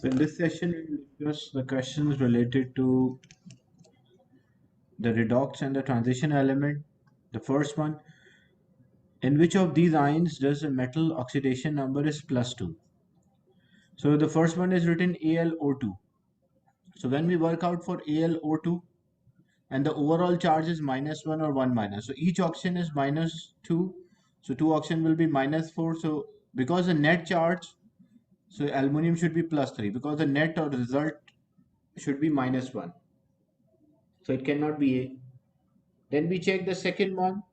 So in this session, we will discuss the questions related to the redox and the transition element. The first one, in which of these ions does the metal oxidation number is +2? So the first one is written AlO2. So when we work out for AlO2 and the overall charge is -1 or 1 minus. So each oxygen is -2. So two oxygen will be -4. So because the net charge, so aluminum should be +3 because the net or result should be -1. So it cannot be A. Then we check the second one,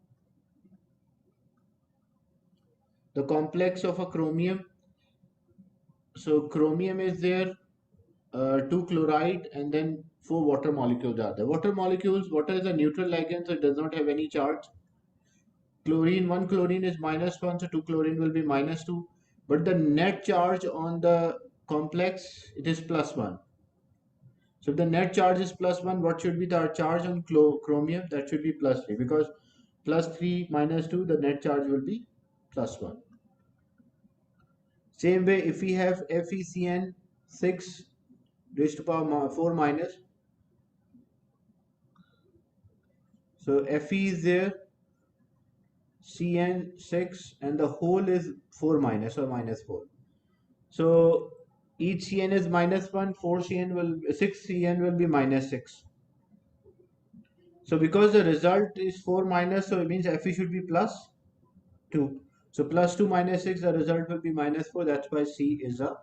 the complex of a chromium. So chromium is there, two chloride, and then four water molecules are there. Water molecules, water is a neutral ligand, so it does not have any charge. Chlorine, one chlorine is -1, so two chlorine will be -2. But the net charge on the complex, it is +1. So if the net charge is +1, what should be the charge on chromium? That should be +3, because +3 -2, the net charge will be +1. Same way, if we have FeCN6 raised to power 4 minus, so Fe is there, Cn6, and the whole is 4 minus or -4. So each Cn is -1, 6 Cn will be -6. So because the result is 4 minus, so it means Fe should be +2. So +2 minus 6, the result will be -4. That's why C is the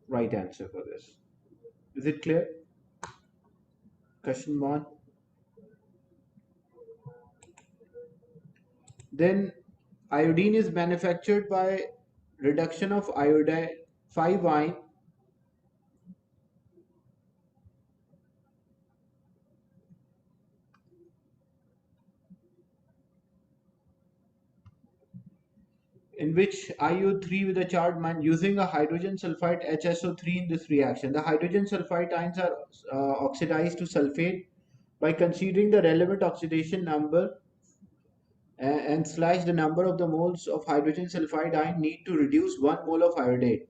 right answer for this. Is it clear? Question 1. Then iodine is manufactured by reduction of iodine 5 ion in which IO3 with a charged ion using a hydrogen sulfide HSO3 in this reaction. The hydrogen sulfide ions are oxidized to sulfate by considering the relevant oxidation number and slash the number of the moles of hydrogen sulfide ion need to reduce 1 mole of iodide.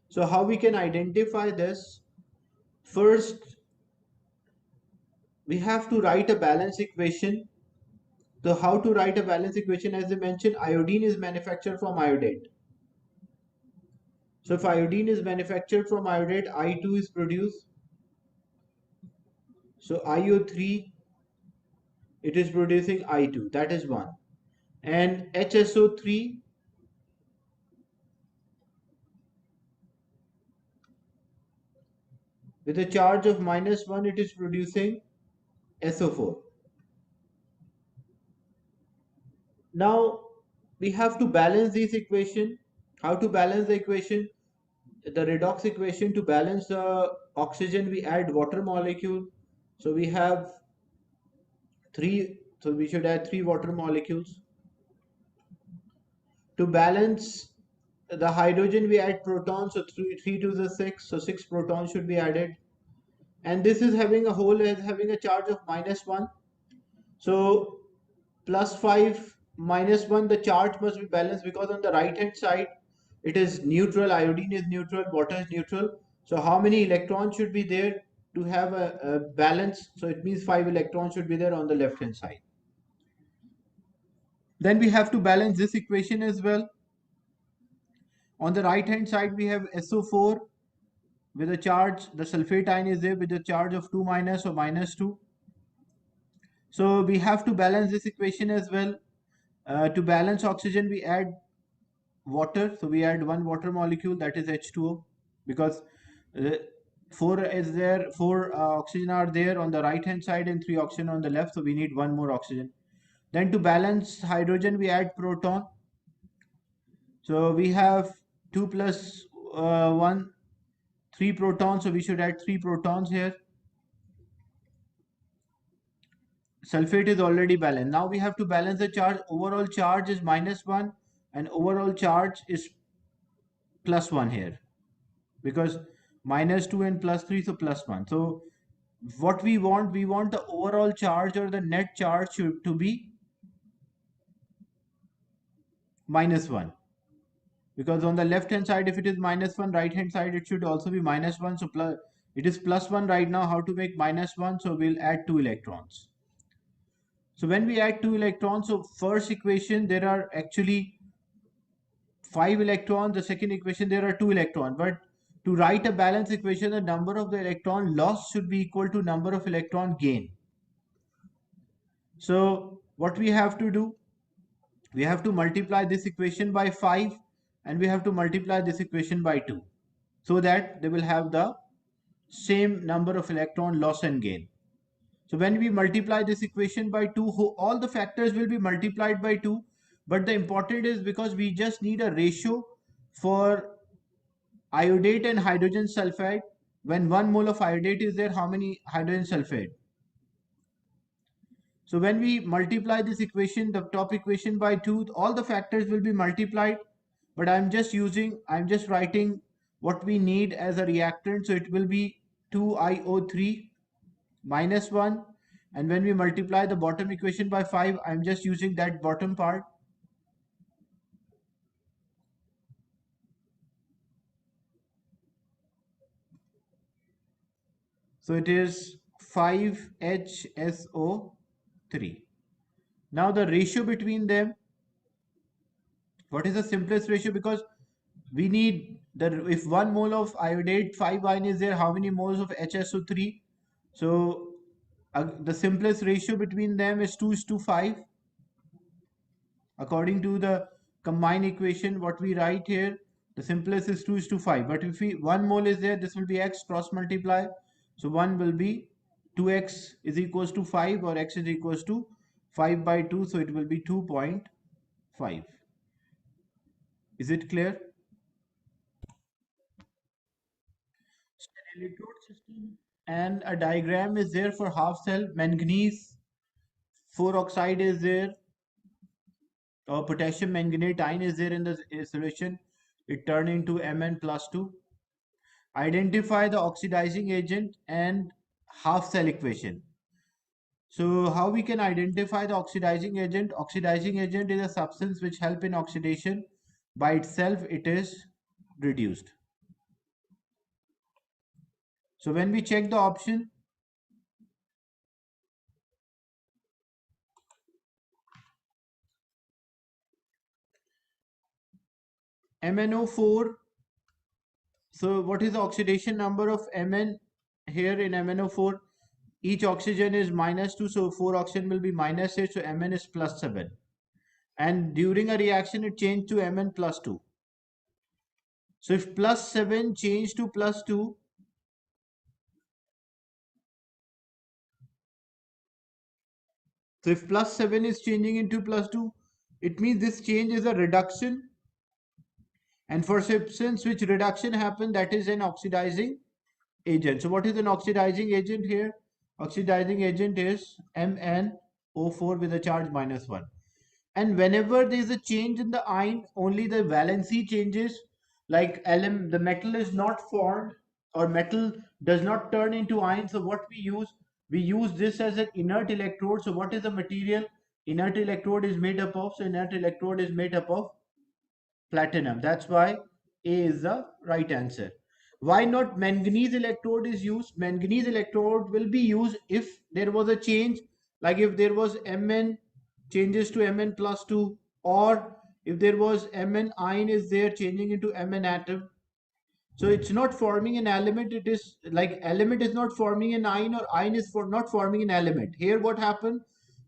So how we can identify this? First, we have to write a balance equation. So how to write a balance equation? As I mentioned, iodine is manufactured from iodide. So if iodine is manufactured from iodide, I2 is produced. So IO3, it is producing I2. That is 1. And HSO3, with a charge of -1, it is producing SO4. Now we have to balance this equation. How to balance the equation? The redox equation, to balance the oxygen, we add water molecule. So we have 3, so we should add 3 water molecules. To balance the hydrogen, we add protons, so 3 to the 6, so 6 protons should be added. And this is having a whole is having a charge of -1. So +5 -1, the charge must be balanced, because on the right hand side it is neutral, iodine is neutral, water is neutral. So how many electrons should be there to have a balance? So it means 5 electrons should be there on the left hand side. Then we have to balance this equation as well. On the right hand side we have SO4 with a charge, the sulfate ion is there with a charge of 2 minus or -2. So we have to balance this equation as well. To balance oxygen, we add water. So we add 1 water molecule, that is H2O, because 4 is there, 4 oxygen are there on the right hand side and 3 oxygen on the left. So we need 1 more oxygen. Then to balance hydrogen, we add proton. So we have 2 plus 1, 3 protons. So we should add 3 protons here. Sulfate is already balanced. Now we have to balance the charge. Overall charge is -1 and overall charge is +1 here, because -2 and +3, so +1. So what we want the overall charge or the net charge to be -1. because on the left hand side if it is -1, right hand side it should also be -1. So plus, it is +1 right now. How to make -1? So we'll add 2 electrons. So when we add 2 electrons, so first equation there are actually 5 electrons. The second equation there are 2 electrons. But to write a balanced equation, the number of the electron loss should be equal to number of electron gain. So what we have to do, we have to multiply this equation by 5 and we have to multiply this equation by 2, so that they will have the same number of electron loss and gain. So when we multiply this equation by 2, all the factors will be multiplied by 2. But the important is because we just need a ratio for iodate and hydrogen sulfide. When 1 mole of iodate is there, how many hydrogen sulfide? So when we multiply this equation, the top equation by 2, all the factors will be multiplied. But I'm just writing what we need as a reactant. So it will be 2iO3 minus 1. And when we multiply the bottom equation by 5, I'm just using that bottom part. So it is 5HSO3. Now the ratio between them, what is the simplest ratio? Because we need the, if 1 mole of iodate 5 ion is there, how many moles of HSO3? So the simplest ratio between them is 2:5. According to the combined equation, what we write here, the simplest is 2:5. But if we 1 mole is there, this will be x cross multiply. So 1 will be 2x is equals to 5, or x is equals to 5 by 2. So it will be 2.5. Is it clear? So an electrode system and a diagram is there for half cell. Manganese 4 oxide is there, or potassium manganate ion is there in the solution. It turn into Mn plus 2. Identify the oxidizing agent and half cell equation. So how we can identify the oxidizing agent? Oxidizing agent is a substance which help in oxidation. By itself it is reduced. So when we check the option, MnO4. So what is the oxidation number of Mn here in MnO4? Each oxygen is -2, so 4 oxygen will be -8, so Mn is +7. And during a reaction, it changed to Mn plus 2. So if +7 change to +2, so if +7 is changing into +2, it means this change is a reduction. And for substance which reduction happen, that is an oxidizing agent. So what is an oxidizing agent here? Oxidizing agent is MnO4 with a charge -1. And whenever there is a change in the ion, only the valency changes. Like the metal is not formed, or metal does not turn into iron. So what we use? We use this as an inert electrode. So what is the material inert electrode is made up of? So inert electrode is made up of platinum. That's why A is the right answer. Why not manganese electrode is used? Manganese electrode will be used if there was a change, like if there was Mn changes to Mn plus 2, or if there was Mn ion is there changing into Mn atom. So it's not forming an element. It is like element is not forming an ion, or ion is for not forming an element. Here what happened?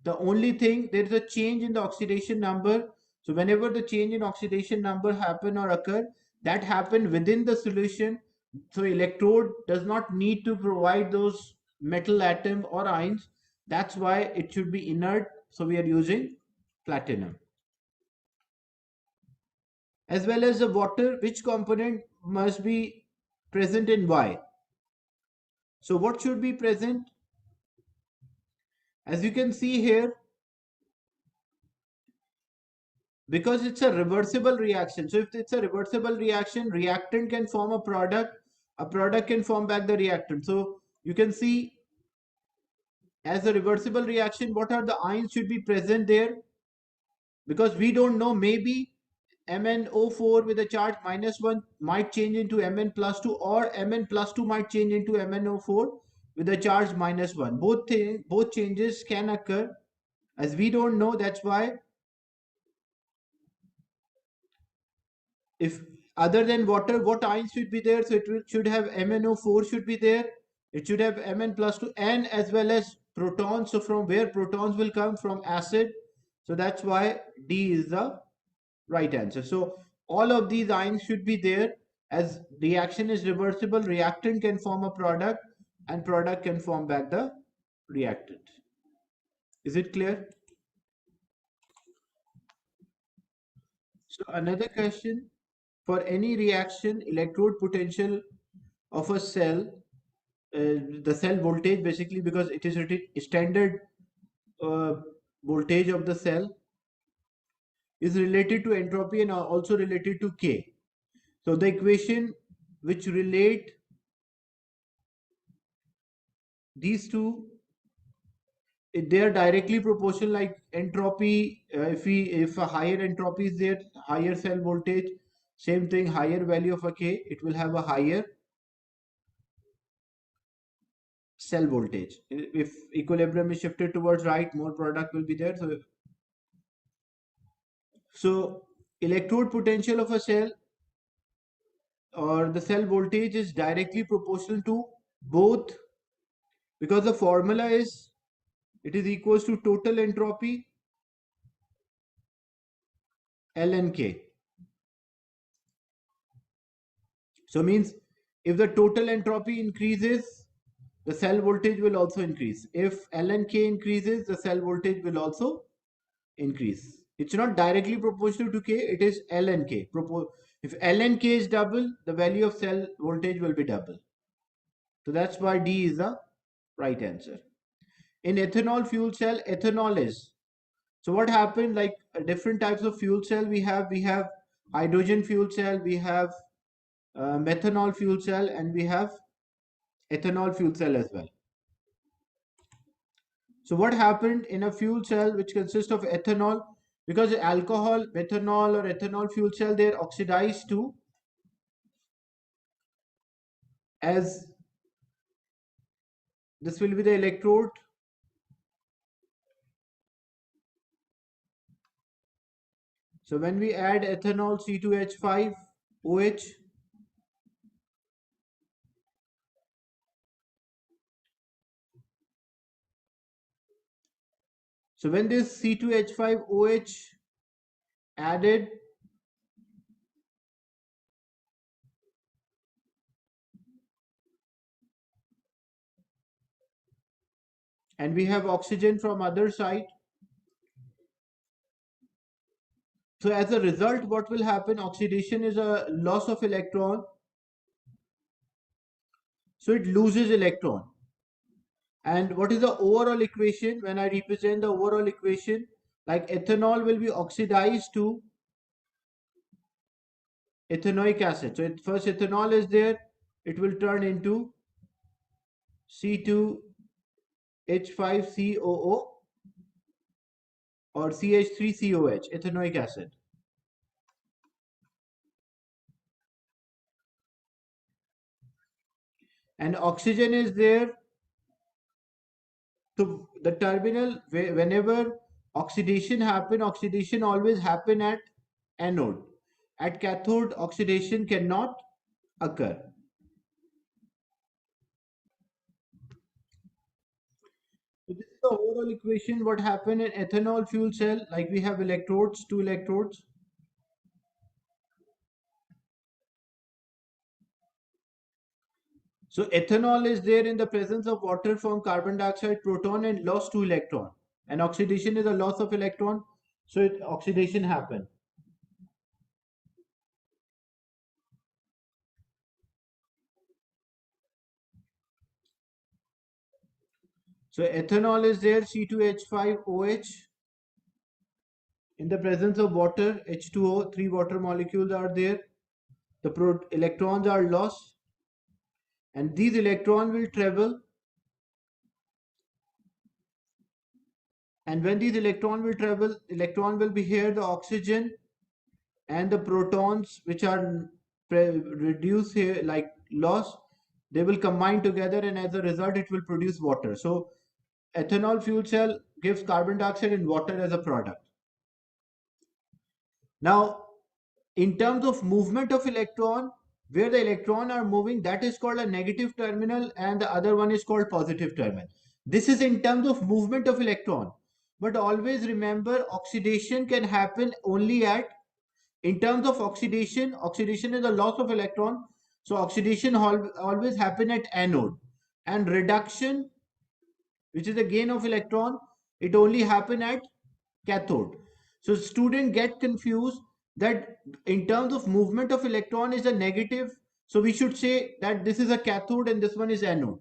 The only thing, there is a change in the oxidation number. So whenever the change in oxidation number happen or occur, that happen within the solution. So electrode does not need to provide those metal atom or ions. That's why it should be inert. So we are using platinum. As well as the water, which component must be present in Y? So what should be present? As you can see here, because it's a reversible reaction. So if it's a reversible reaction, reactant can form a product can form back the reactant. So you can see, as a reversible reaction, what are the ions should be present there? Because we don't know, maybe MnO4 with a charge -1 might change into Mn+2, or Mn+2 might change into MnO4 with a charge -1. Both changes can occur. As we don't know, that's why if other than water, what ions should be there? So should have MnO4 should be there. It should have Mn+2 and as well as protons. So from where protons will come? From acid. So that's why D is the right answer. So all of these ions should be there. As reaction is reversible, reactant can form a product and product can form back the reactant. Is it clear? So another question, for any reaction, electrode potential of a cell, the cell voltage basically, because it is standard uh, voltage of the cell is related to entropy and also related to K. So the equation which relate these two, they are directly proportional, like entropy. If a higher entropy is there, higher cell voltage, same thing, higher value of a K, it will have a higher cell voltage. If equilibrium is shifted towards right, more product will be there. So electrode potential of a cell or the cell voltage is directly proportional to both, because the formula is, it is equals to total entropy ln K. So means if the total entropy increases, the cell voltage will also increase. If ln K increases, the cell voltage will also increase. It's not directly proportional to K, it is ln K. If ln K is double, the value of cell voltage will be double. So that's why D is the right answer. In ethanol fuel cell, ethanol is. So what happened, like different types of fuel cell we have hydrogen fuel cell, we have methanol fuel cell, and we have ethanol fuel cell as well. So what happened in a fuel cell which consists of ethanol, because alcohol, methanol or ethanol fuel cell, they're oxidized to, as this will be the electrode. So when we add ethanol C2H5OH, so when this C2H5OH added, and we have oxygen from other side, so as a result, what will happen? Oxidation is a loss of electron, so it loses electron. And what is the overall equation? When I represent the overall equation, like ethanol will be oxidized to ethanoic acid. So first ethanol is there, it will turn into C2H5COO or CH3COH, ethanoic acid. And oxygen is there. So the terminal, whenever oxidation always happen at anode. At cathode, oxidation cannot occur. So this is the overall equation. What happened in ethanol fuel cell? Like we have electrodes, two electrodes. So ethanol is there in the presence of water, from carbon dioxide, proton, and lost two electron. And oxidation is a loss of electron. So oxidation happen. So ethanol is there, C2H5OH. In the presence of water, H2O, three water molecules are there. The electrons are lost, and these electrons will travel. And when these electrons will travel, electron will be here, the oxygen, and the protons which are reduced here, like loss, they will combine together, and as a result it will produce water. So ethanol fuel cell gives carbon dioxide and water as a product. Now, in terms of movement of electron, where the electron are moving, that is called a negative terminal, and the other one is called positive terminal. This is in terms of movement of electron. But always remember, oxidation can happen only at, in terms of oxidation, oxidation is the loss of electron. So oxidation always happen at anode, and reduction, which is the gain of electron, it only happen at cathode. So student get confused that in terms of movement of electron is a negative. So we should say that this is a cathode and this one is anode.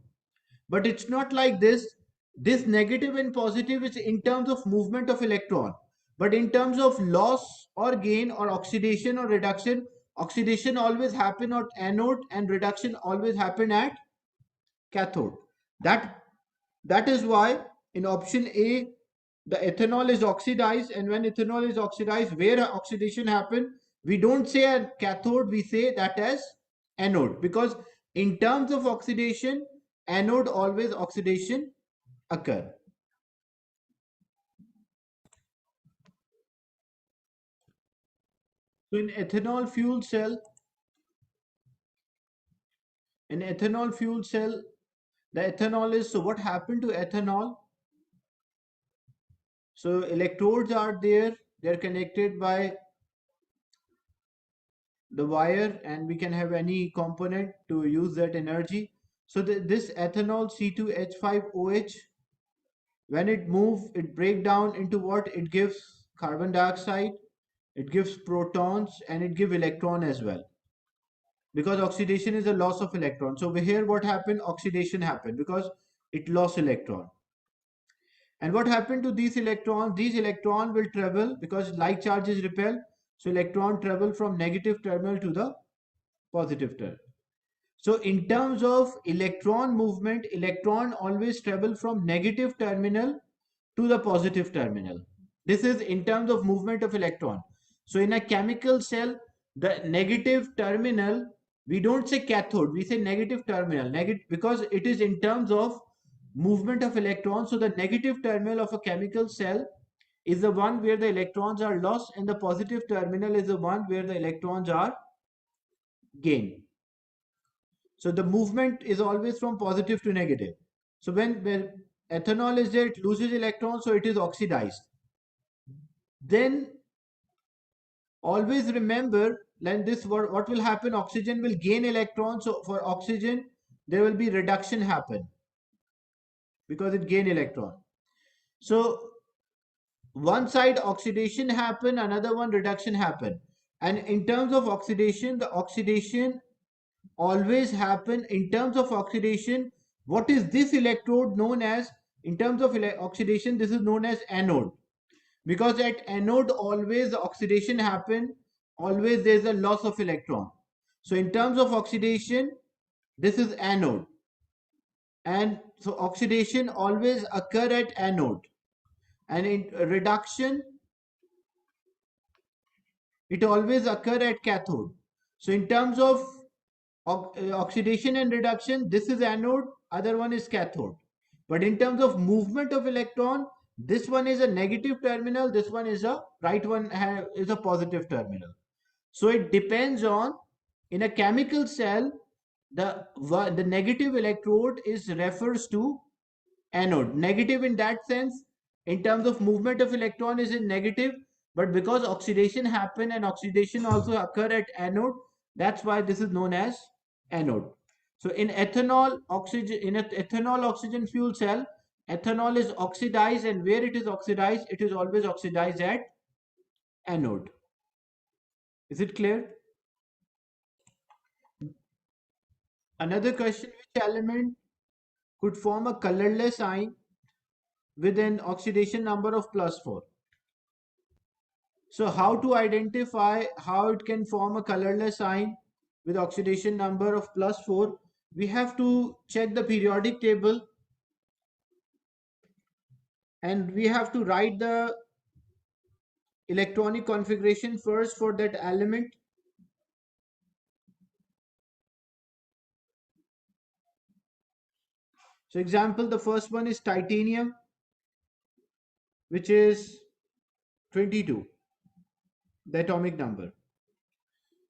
But it's not like this. This negative and positive is in terms of movement of electron. But in terms of loss or gain or oxidation or reduction, oxidation always happen at anode and reduction always happen at cathode. That that is why in option A, the ethanol is oxidized, and when ethanol is oxidized, where oxidation happen, we don't say a cathode, we say that as anode, because in terms of oxidation, anode always oxidation occur. So in ethanol fuel cell, the ethanol is, so what happened to ethanol? So electrodes are there, they're connected by the wire, and we can have any component to use that energy. So this ethanol C2H5OH, when it moves, it break down into what? It gives carbon dioxide, it gives protons, and it gives electron as well. Because oxidation is a loss of electron. So over here what happened? Oxidation happened because it lost electron. And what happened to these electrons? These electrons will travel because like charges repel. So electron travel from negative terminal to the positive terminal. So in terms of electron movement, electron always travel from negative terminal to the positive terminal. This is in terms of movement of electron. So in a chemical cell, the negative terminal, we don't say cathode, we say negative terminal. Negative, because it is in terms of movement of electrons. So the negative terminal of a chemical cell is the one where the electrons are lost, and the positive terminal is the one where the electrons are gained. So the movement is always from positive to negative. So when ethanol is there, it loses electrons, so it is oxidized. Then always remember, then this what will happen? Oxygen will gain electrons. So for oxygen, there will be reduction happen because it gain electron. So one side oxidation happen, another one reduction happen. And in terms of oxidation, the oxidation always happen in terms of oxidation. What is this electrode known as? In terms of oxidation, this is known as anode, because at anode always the oxidation happen, always there is a loss of electron. So in terms of oxidation, this is anode, and so oxidation always occur at anode, and in reduction it always occur at cathode. So in terms of oxidation and reduction, this is anode, other one is cathode. But in terms of movement of electron, this one is a negative terminal, this one is a right one is a positive terminal. So it depends on, in a chemical cell, the negative electrode is refers to anode. Negative in that sense, in terms of movement of electron is in negative, but because oxidation happen and oxidation also occur at anode, that's why this is known as anode. So in ethanol oxygen fuel cell, ethanol is oxidized, and where it is oxidized, it is always oxidized at anode. Is it clear? Another question: which element could form a colorless ion with an oxidation number of +4? So how to identify how it can form a colorless ion with oxidation number of +4? We have to check the periodic table, and we have to write the electronic configuration first for that element. So example, the first one is titanium, which is 22, the atomic number.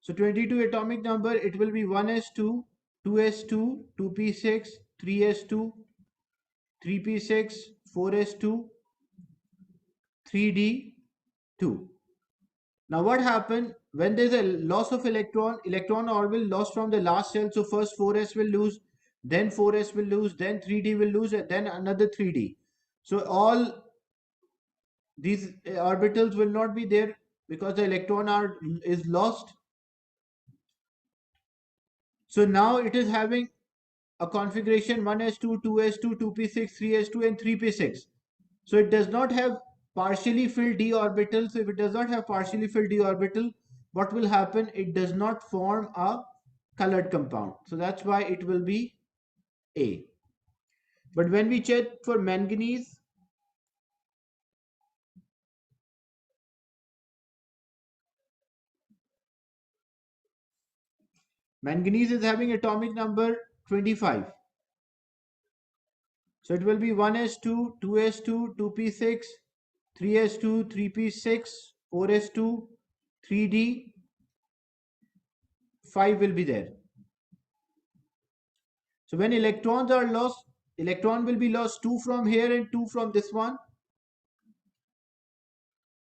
So 22 atomic number, it will be 1s2, 2s2, 2p6, 3s2, 3p6, 4s2, 3d2. Now what happened when there's a loss of electron orbital lost from the last cell. So first 4s will lose, then 4s will lose, then 3d will lose, and then another 3d. So all these orbitals will not be there because the is lost. So now it is having a configuration 1s2, 2s2, 2p6, 3s2, and 3p6. So it does not have partially filled d orbital. So if it does not have partially filled d orbital, what will happen? It does not form a colored compound. So that's why it will be A. But when we check for manganese, manganese is having atomic number 25. So it will be 1s2, 2s2, 2p6, 3s2, 3p6, 4s2, 3d, 5 will be there. So when electrons are lost, electron will be lost 2 from here and 2 from this one.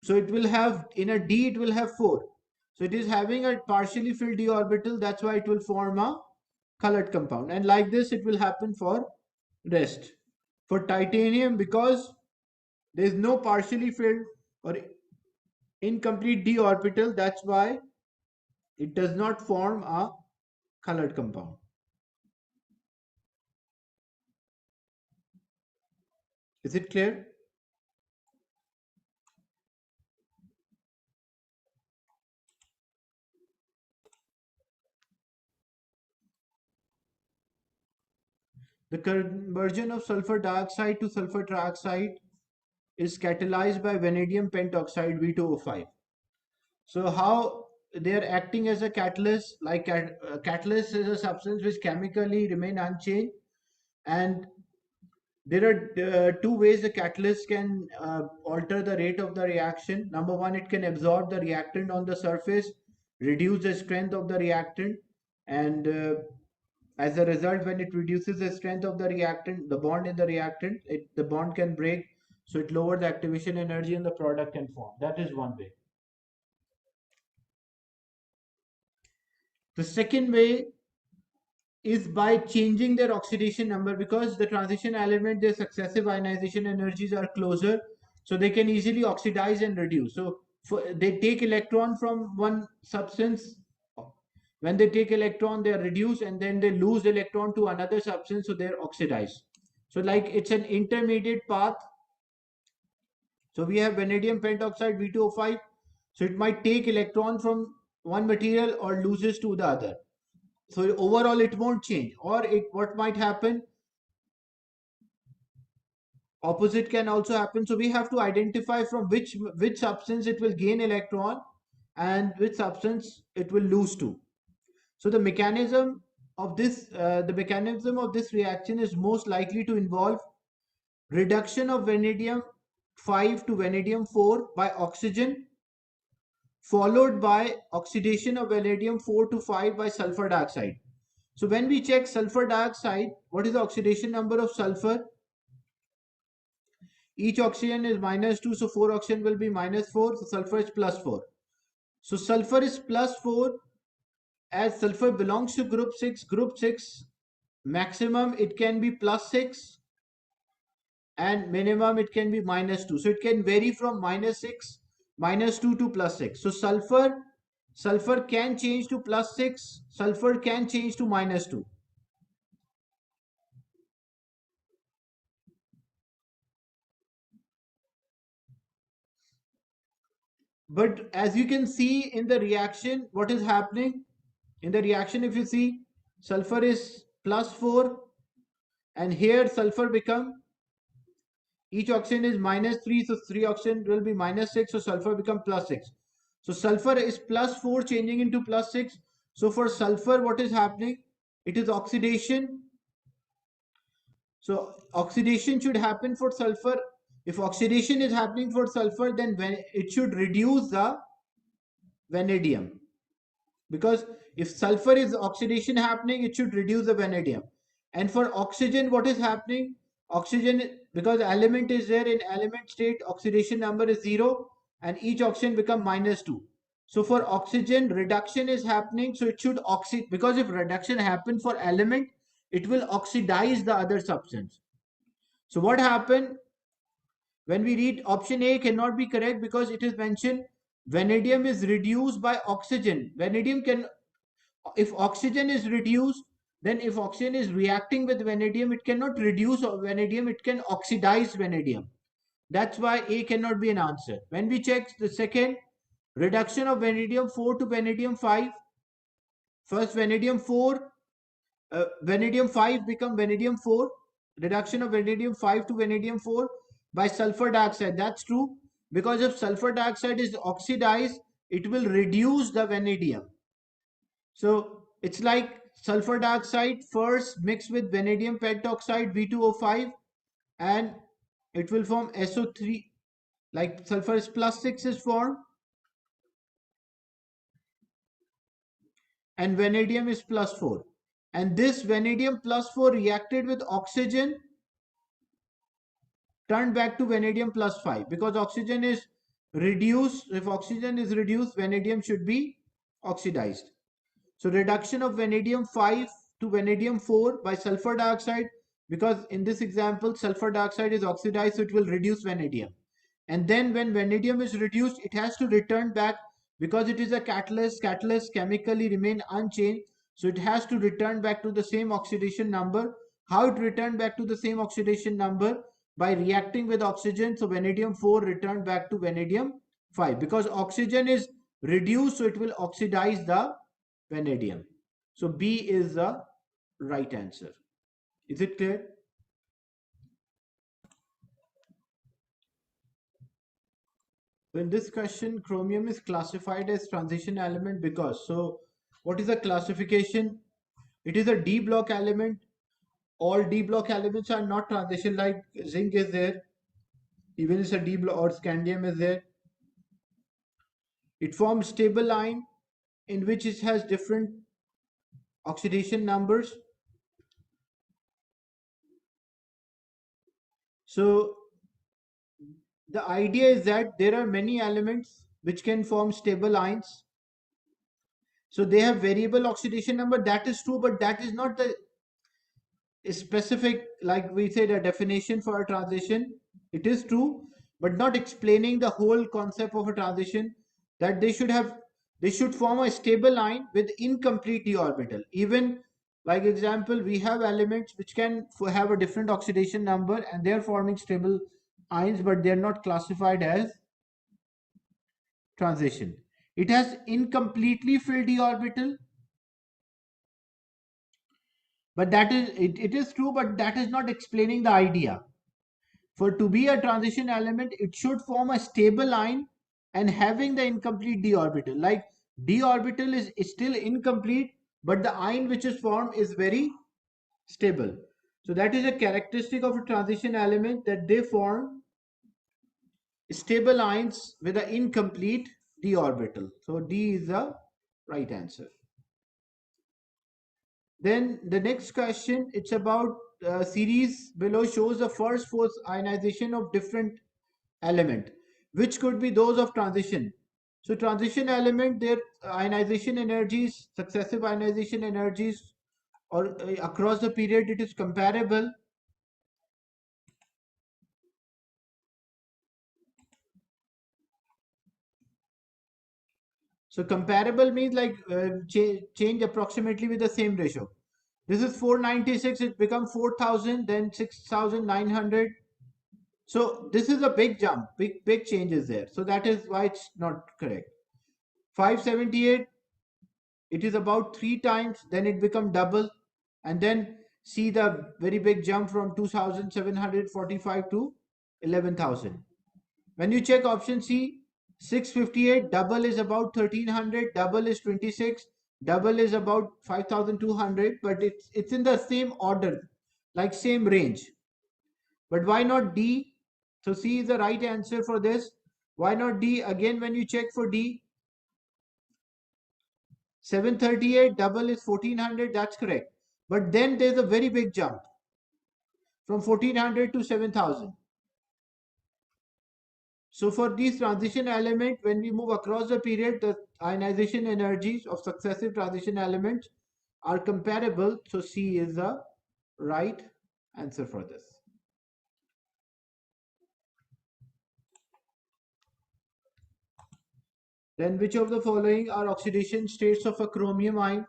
So it will have, in a d, it will have 4. So it is having a partially filled d orbital. That's why it will form a colored compound. And like this, it will happen for rest. For titanium, because there is no partially filled or incomplete d orbital, that's why it does not form a colored compound. Is it clear? The conversion of sulfur dioxide to sulfur trioxide is catalyzed by vanadium pentoxide V2O5. So how they are acting as a catalyst, like catalyst is a substance which chemically remain unchanged, and there are two ways the catalyst can alter the rate of the reaction. Number one, it can absorb the reactant on the surface, reduce the strength of the reactant, and as a result, when it reduces the strength of the reactant, the bond in the reactant, the bond can break, so it lowers the activation energy and the product can form. That is one way. The second way is by changing their oxidation number, because the transition element, their successive ionization energies are closer, so they can easily oxidize and reduce. So they take electron from one substance. When they take electron, they are reduced, and then they lose electron to another substance, so they're oxidized. So like it's an intermediate path. So we have vanadium pentoxide V2O5. So it might take electron from one material or loses to the other. So overall it won't change, or it what might happen, opposite can also happen. So we have to identify from which substance it will gain electron and which substance it will lose to. So the mechanism of this reaction is most likely to involve reduction of vanadium 5 to vanadium 4 by oxygen, followed by oxidation of vanadium 4 to 5 by sulfur dioxide. So when we check sulfur dioxide, what is the oxidation number of sulfur? Each oxygen is -2, so 4 oxygen will be -4, so sulfur is +4. So sulfur is +4, as sulfur belongs to group 6. Group 6 maximum it can be +6 and minimum it can be -2. So it can vary from -6, -2 to +6. So sulfur can change to +6, sulfur can change to -2. But as you can see in the reaction, what is happening? In the reaction, if you see, sulfur is +4, and here sulfur become Each oxygen is -3, so 3 oxygen will be -6, so sulfur become +6. So sulfur is +4 changing into +6. So for sulfur, what is happening? It is oxidation. So oxidation should happen for sulfur. If oxidation is happening for sulfur, then when it should reduce the vanadium. Because if sulfur is oxidation happening, it should reduce the vanadium. And for oxygen, what is happening? Oxygen, because element is there in element state, oxidation number is 0 and each oxygen become -2. So for oxygen, reduction is happening, so it should oxide, because if reduction happen for element, it will oxidize the other substance. So what happened when we read option A cannot be correct, because it is mentioned vanadium is reduced by oxygen. Vanadium can, if oxygen is reduced, then if oxygen is reacting with vanadium, it cannot reduce vanadium, it can oxidize vanadium. That's why A cannot be an answer. When we check the second, reduction of vanadium 4 to vanadium 5, first vanadium 4, vanadium 5 become vanadium 4, reduction of vanadium 5 to vanadium 4 by sulfur dioxide. That's true, because if sulfur dioxide is oxidized, it will reduce the vanadium. So it's like sulfur dioxide first mixed with vanadium pentoxide V2O5, and it will form SO3, like sulfur is +6 is formed and vanadium is +4. And this vanadium +4 reacted with oxygen turned back to vanadium +5, because oxygen is reduced. If oxygen is reduced, vanadium should be oxidized. So reduction of vanadium 5 to vanadium 4 by sulfur dioxide, because in this example sulfur dioxide is oxidized, so it will reduce vanadium. And then when vanadium is reduced, it has to return back, because it is a catalyst. Catalyst chemically remain unchanged, so it has to return back to the same oxidation number. How it returned back to the same oxidation number? By reacting with oxygen. So vanadium 4 returned back to vanadium 5, because oxygen is reduced, so it will oxidize the vanadium. So B is the right answer. Is it clear? So in this question, chromium is classified as transition element because, so what is the classification? It is a D block element. All D block elements are not transition, like zinc is there. Even it's a D block, or scandium is there. It forms stable ion in which it has different oxidation numbers. So the idea is that there are many elements which can form stable ions. So they have variable oxidation number. That is true, but that is not the specific, like we said, a definition for a transition. It is true, but not explaining the whole concept of a transition. That they should form a stable ion with incomplete d orbital. Even like example, we have elements which can have a different oxidation number and they are forming stable ions, but they are not classified as transition. It has incompletely filled d orbital, but it is true, but that is not explaining the idea. For to be a transition element, it should form a stable ion and having the incomplete d orbital. Like d orbital is still incomplete, but the ion which is formed is very stable. So that is a characteristic of a transition element, that they form stable ions with an incomplete d orbital. So D is the right answer. Then the next question, it's about series below shows the first force ionization of different element, which could be those of transition. So transition element, their ionization energies, successive ionization energies, or across the period, it is comparable. So comparable means like change approximately with the same ratio. This is 496, it becomes 4000, then 6900. So this is a big jump, big changes there. So that is why it's not correct. 578, it is about 3 times, then it become double, and then see the very big jump from 2745 to 11,000. When you check option C, 658, double is about 1300, double is 26, double is about 5200, but it's in the same order, like same range. But why not D? So C is the right answer for this. Why not D? Again, when you check for D, 738, double is 1400, that's correct. But then there's a very big jump from 1400 to 7000. So for these transition element, when we move across the period, the ionization energies of successive transition elements are comparable. So C is the right answer for this. Then which of the following are oxidation states of a chromium ion?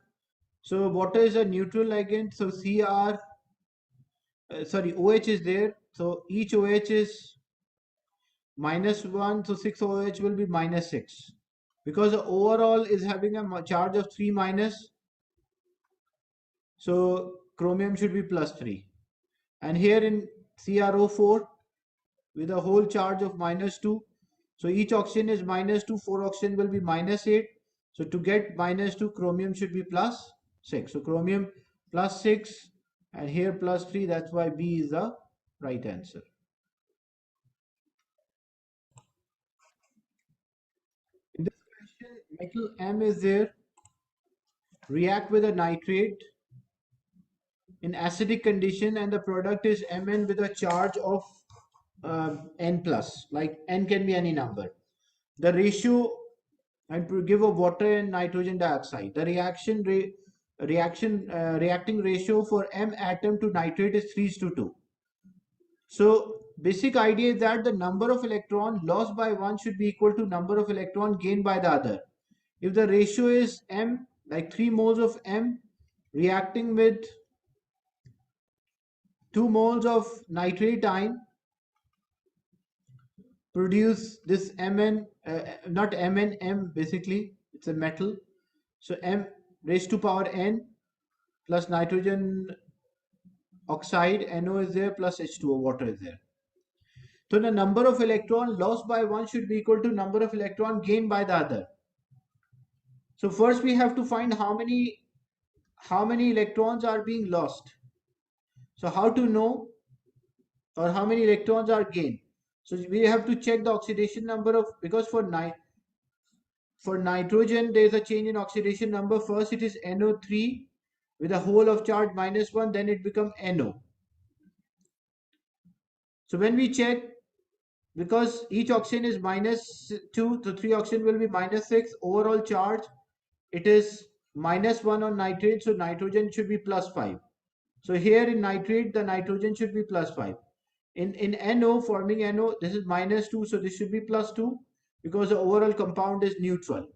So water is a neutral ligand. So OH is there. So each OH is -1. So 6 OH will be -6. Because the overall is having a charge of 3 minus. So chromium should be +3. And here in CrO4 with a whole charge of -2. So each oxygen is -2, 4 oxygen will be -8. So to get -2, chromium should be +6. So chromium +6 and here +3. That's why B is the right answer. In this question, metal M is there. React with a nitrate in acidic condition and the product is Mn with a charge of N plus, like N can be any number. The ratio, and to give a water and nitrogen dioxide, the reacting ratio for M atom to nitrate is 3:2. So basic idea is that the number of electron lost by one should be equal to number of electron gained by the other. If the ratio is M, like 3 moles of M reacting with 2 moles of nitrate ion, produce this Mn, not Mn, M basically, it's a metal. So M raised to power N plus nitrogen oxide, NO is there, plus H2O, water is there. So the number of electron lost by one should be equal to number of electron gained by the other. So first we have to find how many electrons are being lost. So how to know, or how many electrons are gained? So we have to check the oxidation number of, because for nitrogen there is a change in oxidation number. First it is NO3 with a whole of charge -1, then it becomes NO. So when we check, because each oxygen is -2, so 3 oxygen will be -6. Overall charge, it is -1 on nitrate, so nitrogen should be +5. So here in nitrate, the nitrogen should be +5. In NO, forming NO, this is -2, so this should be +2 because the overall compound is neutral.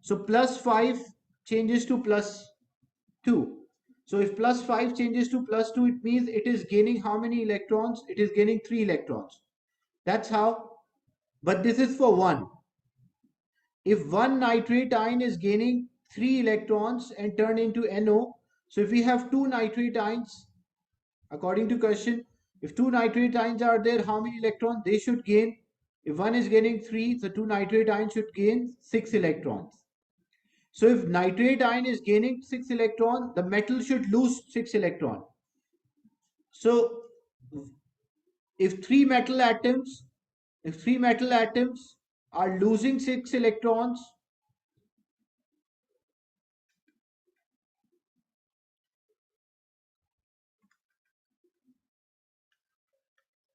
So +5 changes to +2. So if +5 changes to +2, it means it is gaining how many electrons? It is gaining 3 electrons. That's how. But this is for one. If one nitrate ion is gaining 3 electrons and turn into NO, so if we have 2 nitrate ions, according to question, if 2 nitrate ions are there, how many electrons they should gain? If one is gaining 3, the 2 nitrate ions should gain 6 electrons. So if nitrate ion is gaining 6 electrons, the metal should lose 6 electrons. So if three metal atoms are losing 6 electrons,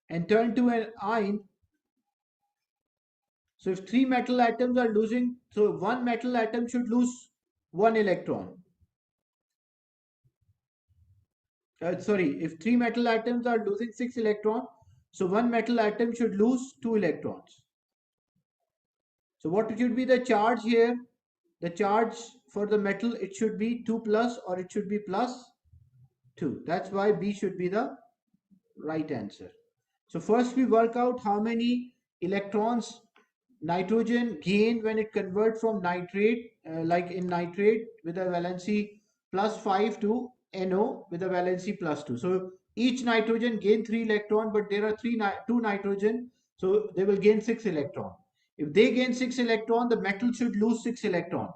and turn to an ion, so if 3 metal atoms are losing, so one metal atom should lose 1 electron. If 3 metal atoms are losing 6 electrons, so one metal atom should lose 2 electrons. So what should be the charge here? The charge for the metal, it should be 2 plus, or it should be +2. That's why B should be the right answer. So first we work out how many electrons nitrogen gain when it converts from nitrate, like in nitrate with a valency +5 to NO with a valency +2. So Each nitrogen gain 3 electron, but there are two nitrogen, so they will gain 6 electron. If they gain 6 electron, the metal should lose 6 electron.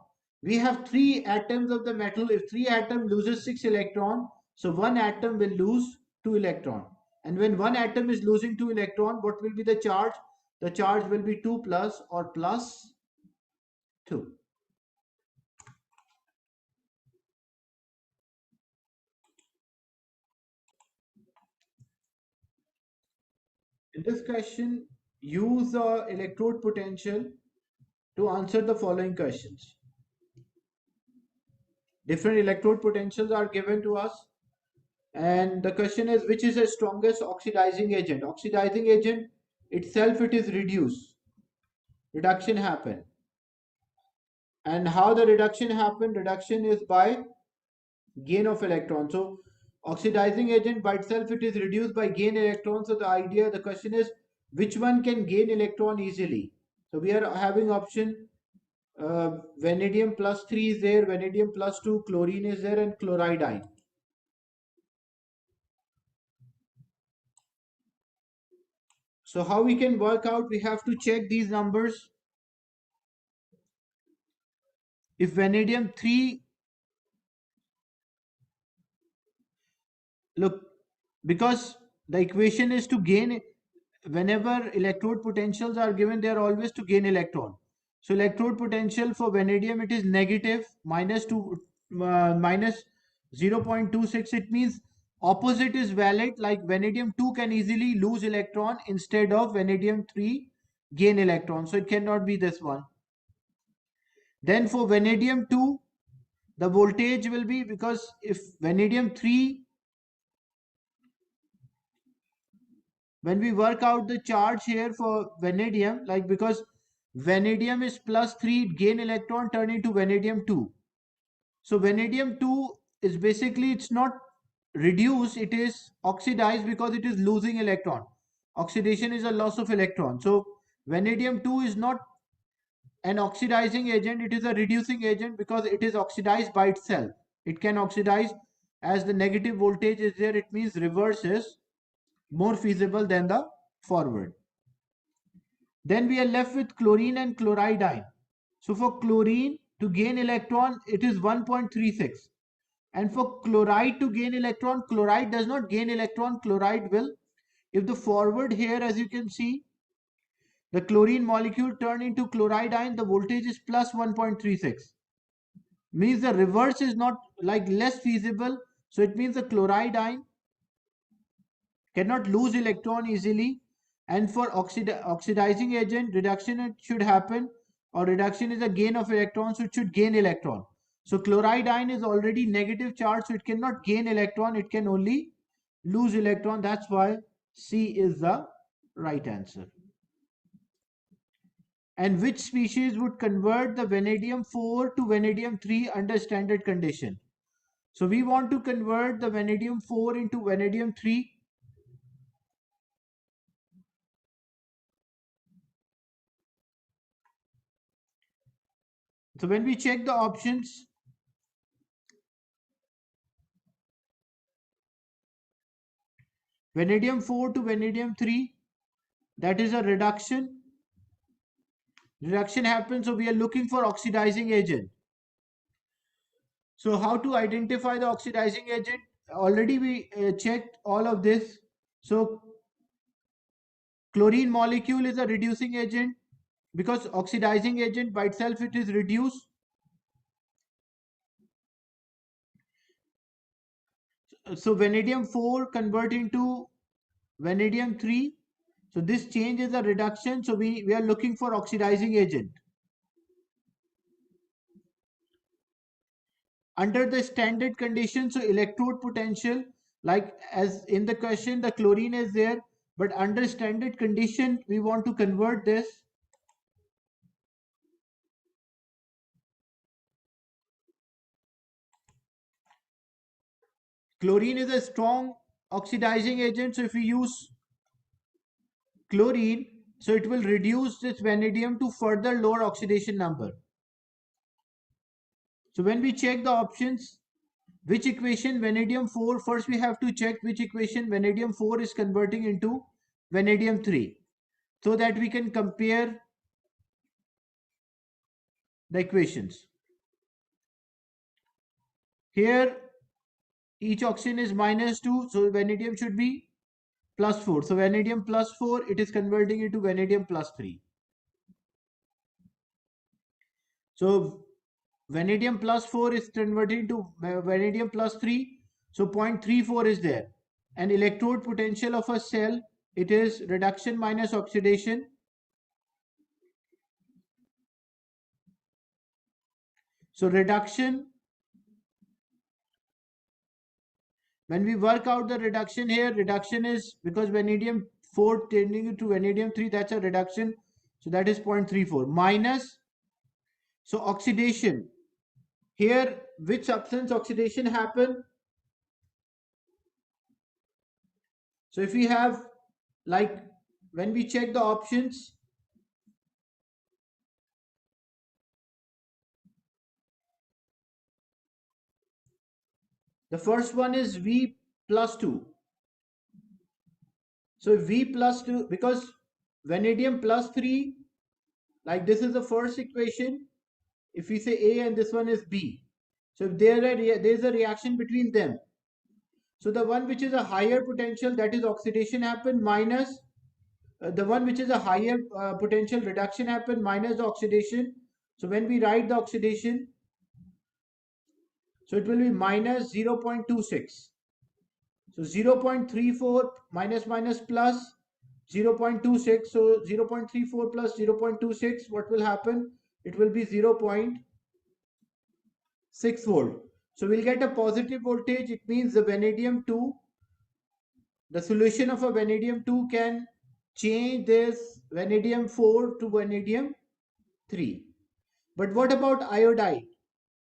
We have 3 atoms of the metal. If 3 atom loses 6 electron, so one atom will lose 2 electron. And when one atom is losing 2 electron, what will be the charge? The charge will be 2 plus or plus 2. In this question, use the electrode potential to answer the following questions. Different electrode potentials are given to us, and the question is, which is the strongest oxidizing agent? Oxidizing agent itself, it is reduction happen. And how the reduction happen? Reduction is by gain of electron. So oxidizing agent by itself, it is reduced by gain electron. So the question is, which one can gain electron easily? So we are having option vanadium plus 3 is there, vanadium plus 2, chlorine is there, and chloride ion. So how we can work out? We have to check these numbers. If vanadium 3, look, because the equation is to gain, whenever electrode potentials are given, they are always to gain electron. So electrode potential for vanadium, it is negative minus 0.26. It means opposite is valid, like vanadium 2 can easily lose electron instead of vanadium 3 gain electron. So it cannot be this one. Then for vanadium 2, the voltage will be, because if vanadium 3, when we work out the charge here for vanadium, like because vanadium is plus 3, gain electron turn into vanadium 2. So vanadium 2 is basically, it's not reduced, it is oxidized because it is losing electron. Oxidation is a loss of electron. So vanadium 2 is not an oxidizing agent, it is a reducing agent because it is oxidized by itself. It can oxidize as the negative voltage is there, it means reverse is more feasible than the forward. Then we are left with chlorine and chloride ion. So for chlorine to gain electron, it is 1.36. And for chloride to gain electron, chloride does not gain electron, chloride will. If the forward here, as you can see, the chlorine molecule turn into chloride ion, the voltage is plus 1.36. Means the reverse is not, like, less feasible. So it means the chloride ion cannot lose electron easily. And for oxidizing agent, reduction it should happen, or reduction is a gain of electrons, so it should gain electron. So chloride ion is already negative charge, so it cannot gain electron, it can only lose electron. That's why C is the right answer. And which species would convert the vanadium 4 to vanadium 3 under standard condition? So we want to convert the vanadium 4 into vanadium 3. So when we check the options, vanadium 4 to vanadium 3, that is a reduction. Reduction happens, so we are looking for oxidizing agent. So how to identify the oxidizing agent? Already we checked all of this. So chlorine molecule is a reducing agent because oxidizing agent by itself it is reduced. So vanadium 4 convert into vanadium 3. So this change is a reduction. So we are looking for oxidizing agent. Under the standard condition, so electrode potential, like as in the question, the chlorine is there, but under standard condition, we want to convert this. Chlorine is a strong oxidizing agent. So if we use chlorine, so it will reduce this vanadium to further lower oxidation number. So when we check the options, which equation vanadium 4, first we have to check which equation vanadium 4 is converting into vanadium 3, so that we can compare the equations. Here each oxygen is -2, so vanadium should be +4. So vanadium +4, it is converting into vanadium +3. So vanadium +4 is converting to vanadium +3. So 0.34 is there. And electrode potential of a cell, it is reduction minus oxidation. So reduction, when we work out the reduction here, reduction is because vanadium 4 tending to vanadium 3, that's a reduction. So that is 0.34 minus. So oxidation. Here, which substance oxidation happen? So if we have, like, when we check the options, the first one is V plus 2. So V plus 2, because vanadium plus 3, like this is the first equation. If we say A and this one is B. So if there is a reaction between them. So the one which is a higher potential, that is oxidation happen, minus the one which is a higher potential reduction happen, minus the oxidation. So when we write the oxidation, so it will be minus 0.26. So 0.34 minus minus plus 0.26. So 0.34 plus 0.26, what will happen? It will be 0.6 volt. So we'll get a positive voltage. It means the vanadium 2, the solution of a vanadium 2 can change this vanadium 4 to vanadium 3. But what about iodide?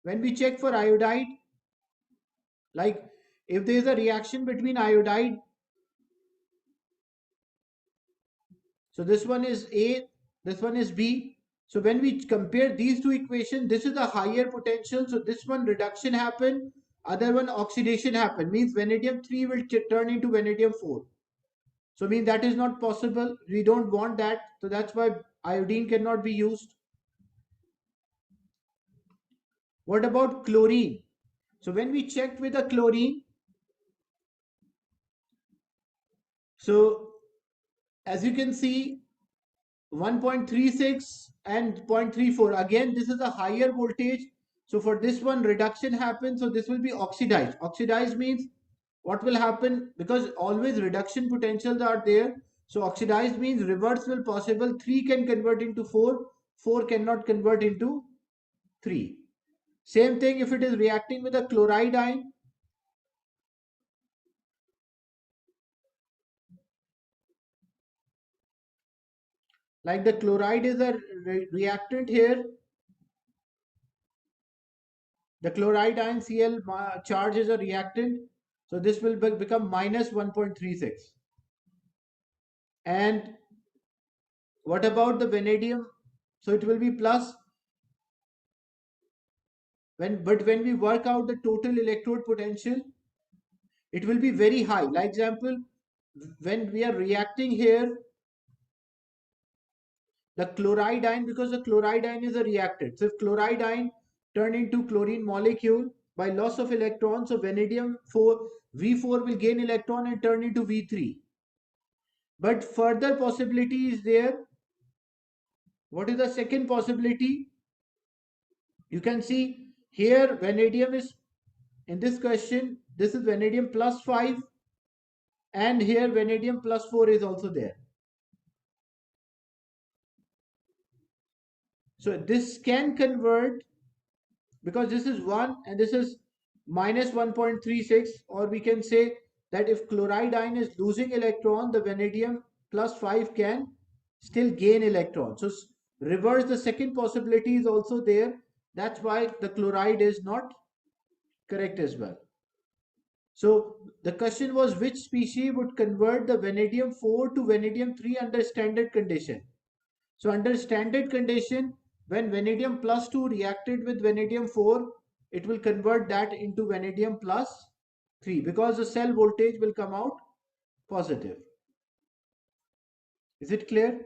When we check for iodide, like if there is a reaction between iodide, so this one is A, this one is B. So when we compare these two equations, this is a higher potential. So this one reduction happen, other one oxidation happen. Means vanadium 3 will turn into vanadium 4. So mean that is not possible. We don't want that. So that's why iodine cannot be used. What about chlorine? So when we checked with the chlorine, so as you can see, 1.36 and 0.34, again this is a higher voltage. So for this one reduction happens, so this will be oxidized. Oxidized means what will happen, because always reduction potentials are there. So oxidized means reverse will possible. 3 can convert into 4, 4 cannot convert into 3. Same thing if it is reacting with a chloride ion. Like the chloride is a reactant here. The chloride ion Cl charge is a reactant. So this will become minus 1.36. And what about the vanadium? So it will be plus. But when we work out the total electrode potential, it will be very high. Like example, when we are reacting here, the chloride ion, because the chloride ion is a reactant. So if chloride ion turn into chlorine molecule by loss of electrons, so vanadium 4, V4 will gain electron and turn into V3. But further possibility is there. What is the second possibility? You can see here vanadium is, in this question, this is vanadium plus 5, and here vanadium plus 4 is also there. So this can convert, because this is 1 and this is minus 1.36, or we can say that if chloride ion is losing electron, the vanadium plus 5 can still gain electron. So reverse, the second possibility is also there. That's why the chloride is not correct as well. So the question was, which species would convert the vanadium 4 to vanadium 3 under standard condition? So under standard condition, when vanadium plus 2 reacted with vanadium 4, it will convert that into vanadium plus 3 because the cell voltage will come out positive. Is it clear?